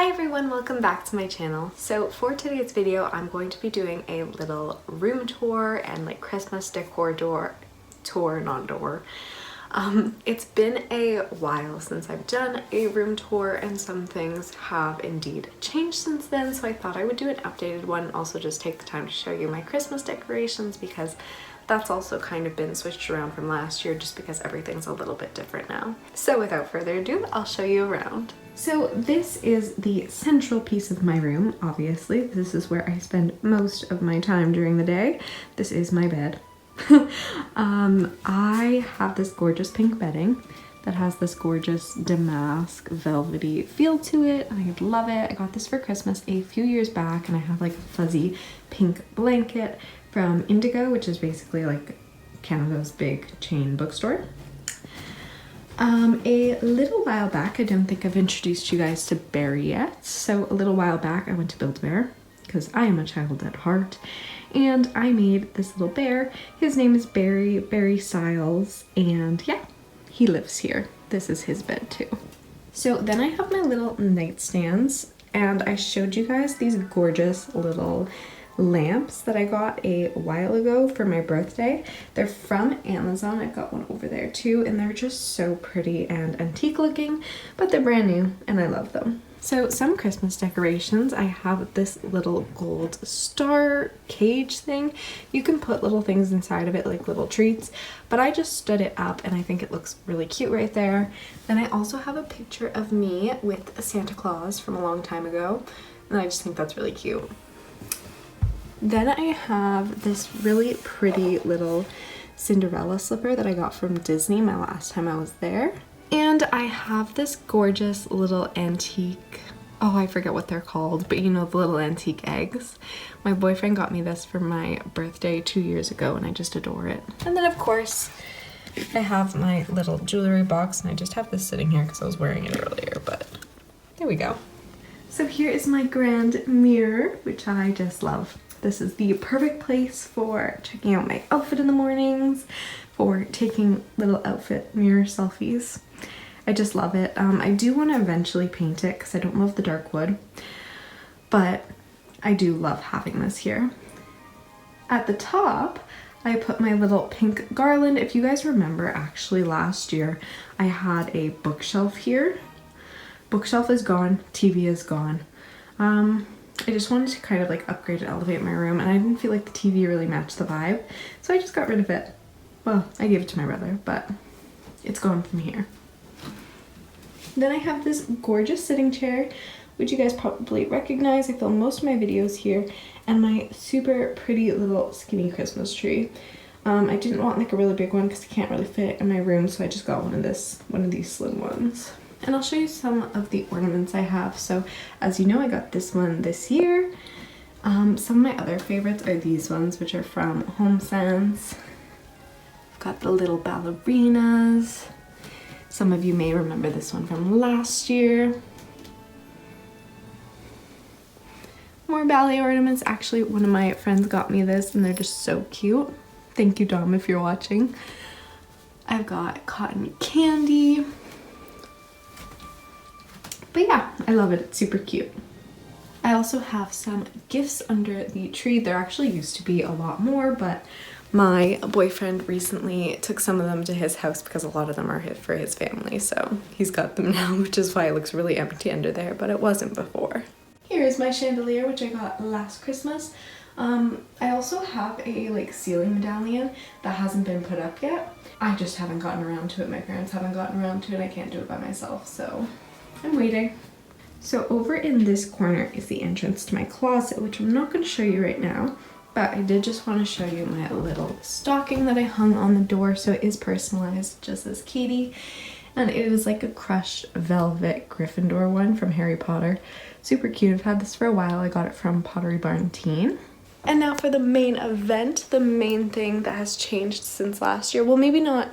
Hi everyone, welcome back to my channel. So for today's video, I'm going to be doing a little room tour and like Christmas decor tour. It's been a while since I've done a room tour and some things have indeed changed since then, so I thought I would do an updated one and also just take the time to show you my Christmas decorations because that's also kind of been switched around from last year just because everything's a little bit different now. So without further ado, I'll show you around. So this is the central piece of my room, obviously. This is where I spend most of my time during the day. This is my bed. I have this gorgeous pink bedding that has this gorgeous damask velvety feel to it. I love it. I got this for Christmas a few years back and I have like a fuzzy pink blanket from Indigo, which is basically like Canada's big chain bookstore. A little while back, I don't think I've introduced you guys to Barry yet. So a little while back I went to Build-A-Bear because I am a child at heart. And I made this little bear. His name is Barry Siles, and yeah, he lives here. This is his bed too. So then I have my little nightstands, and I showed you guys these gorgeous little lamps that I got a while ago for my birthday. They're from Amazon. I've got one over there too, and they're just so pretty and antique looking, but they're brand new and I love them. So some Christmas decorations, I have this little gold star cage thing. You can put little things inside of it, like little treats, but I just stood it up and I think it looks really cute right there. Then I also have a picture of me with a Santa Claus from a long time ago, and I just think that's really cute. Then I have this really pretty little Cinderella slipper that I got from Disney my last time I was there. And I have this gorgeous little antique, oh I forget what they're called, but you know, the little antique eggs. My boyfriend got me this for my birthday 2 years ago and I just adore it. And then of course I have my little jewelry box, and I just have this sitting here because I was wearing it earlier, but there we go. So here is my grand mirror, which I just love. This is the perfect place for checking out my outfit in the mornings, for taking little outfit mirror selfies. I just love it. I do want to eventually paint it because I don't love the dark wood, but I do love having this here. At the top, I put my little pink garland. If you guys remember, actually last year, I had a bookshelf here. Bookshelf is gone, TV is gone. I just wanted to kind of like upgrade and elevate my room, and I didn't feel like the TV really matched the vibe, so I just got rid of it. Well, I gave it to my brother, but it's gone from here. Then I have this gorgeous sitting chair, which you guys probably recognize. I film most of my videos here, and my super pretty little skinny Christmas tree. I didn't want like a really big one because it can't really fit in my room, so I just got one of these slim ones. And I'll show you some of the ornaments I have. So as you know, I got this one this year. Some of my other favorites are these ones, which are from Home Sense. I've got the little ballerinas. Some of you may remember this one from last year. More ballet ornaments. Actually, one of my friends got me this and they're just so cute. Thank you, Dom, if you're watching. I've got cotton candy. But yeah, I love it. It's super cute. I also have some gifts under the tree. There actually used to be a lot more, but my boyfriend recently took some of them to his house because a lot of them are for his family, so he's got them now, which is why it looks really empty under there, but it wasn't before. Here is my chandelier, which I got last Christmas. I also have a like ceiling medallion that hasn't been put up yet. I just haven't gotten around to it. My parents haven't gotten around to it. I can't do it by myself, so I'm waiting. So over in this corner is the entrance to my closet, which I'm not going to show you right now, but I did just want to show you my little stocking that I hung on the door. So it is personalized, just as Katie, and it is like a crushed velvet Gryffindor one from Harry Potter. Super cute. I've had this for a while. I got it from Pottery Barn Teen. And now for the main event, the main thing that has changed since last year. Well, maybe not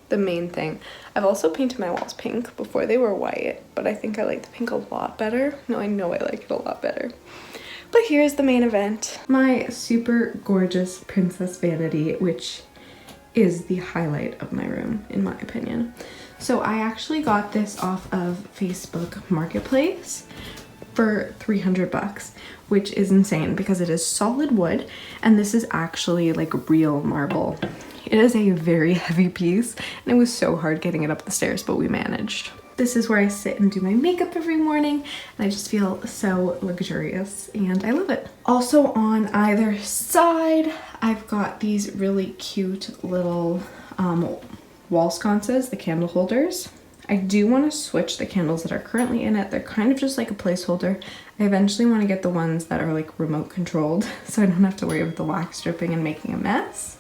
the main thing. I've also painted my walls pink. Before they were white, but I think I like the pink a lot better. No, I know I like it a lot better. But here's the main event. My super gorgeous princess vanity, which is the highlight of my room, in my opinion. So I actually got this off of Facebook Marketplace for 300 bucks, which is insane because it is solid wood and this is actually like real marble. It is a very heavy piece and it was so hard getting it up the stairs, but we managed. This is where I sit and do my makeup every morning and I just feel so luxurious and I love it. Also on either side, I've got these really cute little wall sconces, the candle holders. I do want to switch the candles that are currently in it. They're kind of just like a placeholder. I eventually want to get the ones that are like remote controlled so I don't have to worry about the wax dripping and making a mess.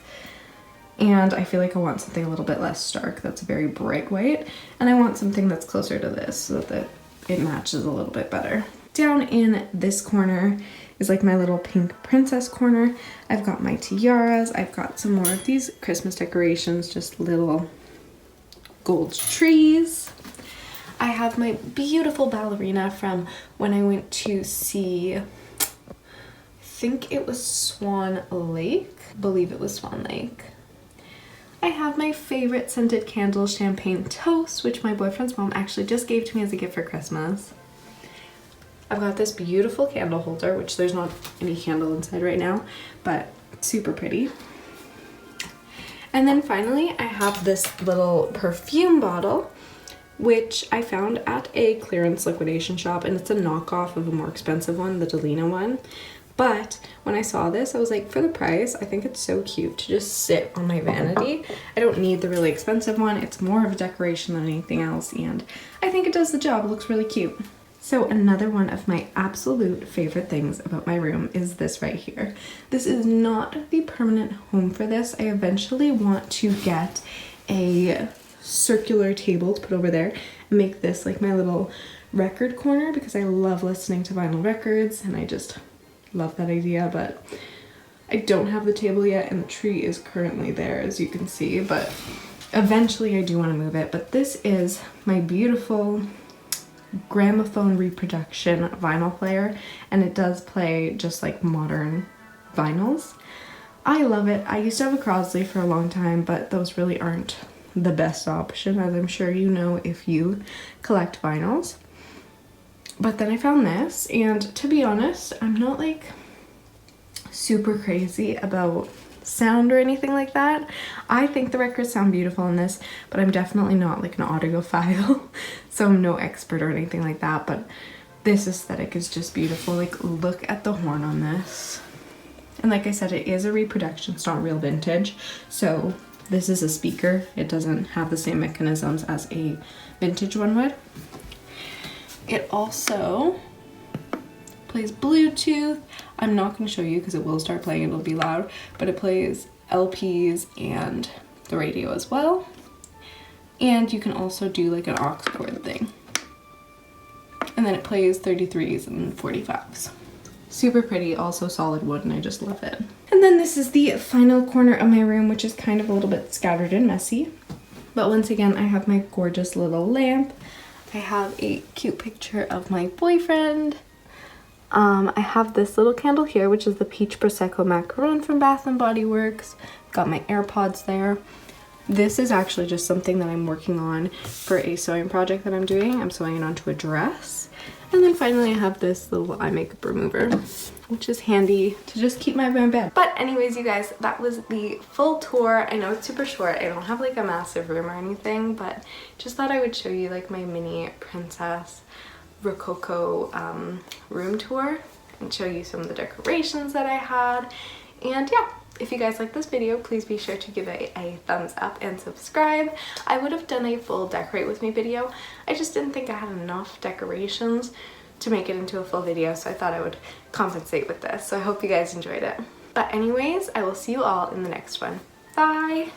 And I feel like I want something a little bit less stark that's very bright white. And I want something that's closer to this so that it matches a little bit better. Down in this corner is like my little pink princess corner. I've got my tiaras. I've got some more of these Christmas decorations, just little gold trees. I have my beautiful ballerina from when I went to see, I think it was Swan Lake. I believe it was Swan Lake. I have my favorite scented candle, Champagne Toast, which my boyfriend's mom actually just gave to me as a gift for Christmas. I've got this beautiful candle holder, which there's not any candle inside right now, but super pretty. And then finally, I have this little perfume bottle, which I found at a clearance liquidation shop, and it's a knockoff of a more expensive one, the Delina one. But when I saw this, I was like, for the price, I think it's so cute to just sit on my vanity. I don't need the really expensive one. It's more of a decoration than anything else, and I think it does the job. It looks really cute. So another one of my absolute favorite things about my room is this right here. This is not the permanent home for this. I eventually want to get a circular table to put over there and make this like my little record corner because I love listening to vinyl records and I just love that idea, but I don't have the table yet and the tree is currently there, as you can see, but eventually I do want to move it. But this is my beautiful gramophone reproduction vinyl player, and it does play just like modern vinyls. I love it. I used to have a Crosley for a long time, but those really aren't the best option, as I'm sure you know if you collect vinyls. But then I found this, and to be honest, I'm not like super crazy about sound or anything like that. I think the records sound beautiful in this, but I'm definitely not like an audiophile, so I'm no expert or anything like that, but this aesthetic is just beautiful. Like, look at the horn on this. And like I said, it is a reproduction, it's not real vintage, so this is a speaker. It doesn't have the same mechanisms as a vintage one would. It also plays Bluetooth. I'm not going to show you because it will start playing, it'll be loud, but it plays LPs and the radio as well. And you can also do like an aux cord thing. And then it plays 33s and 45s. Super pretty, also solid wood, and I just love it. And then this is the final corner of my room, which is kind of a little bit scattered and messy. But once again, I have my gorgeous little lamp. I have a cute picture of my boyfriend. I have this little candle here, which is the Peach Prosecco Macaron from Bath & Body Works. Got my AirPods there. This is actually just something that I'm working on for a sewing project that I'm doing. I'm sewing it onto a dress. And then finally I have this little eye makeup remover, which is handy to just keep my room in bed. But anyways, you guys, that was the full tour. I know it's super short. I don't have like a massive room or anything, but just thought I would show you like my mini princess Rococo room tour and show you some of the decorations that I had. And yeah, if you guys like this video, please be sure to give it a thumbs up and subscribe. I would have done a full decorate with me video. I just didn't think I had enough decorations to make it into a full video, so I thought I would compensate with this. So I hope you guys enjoyed it. But anyways, I will see you all in the next one. Bye!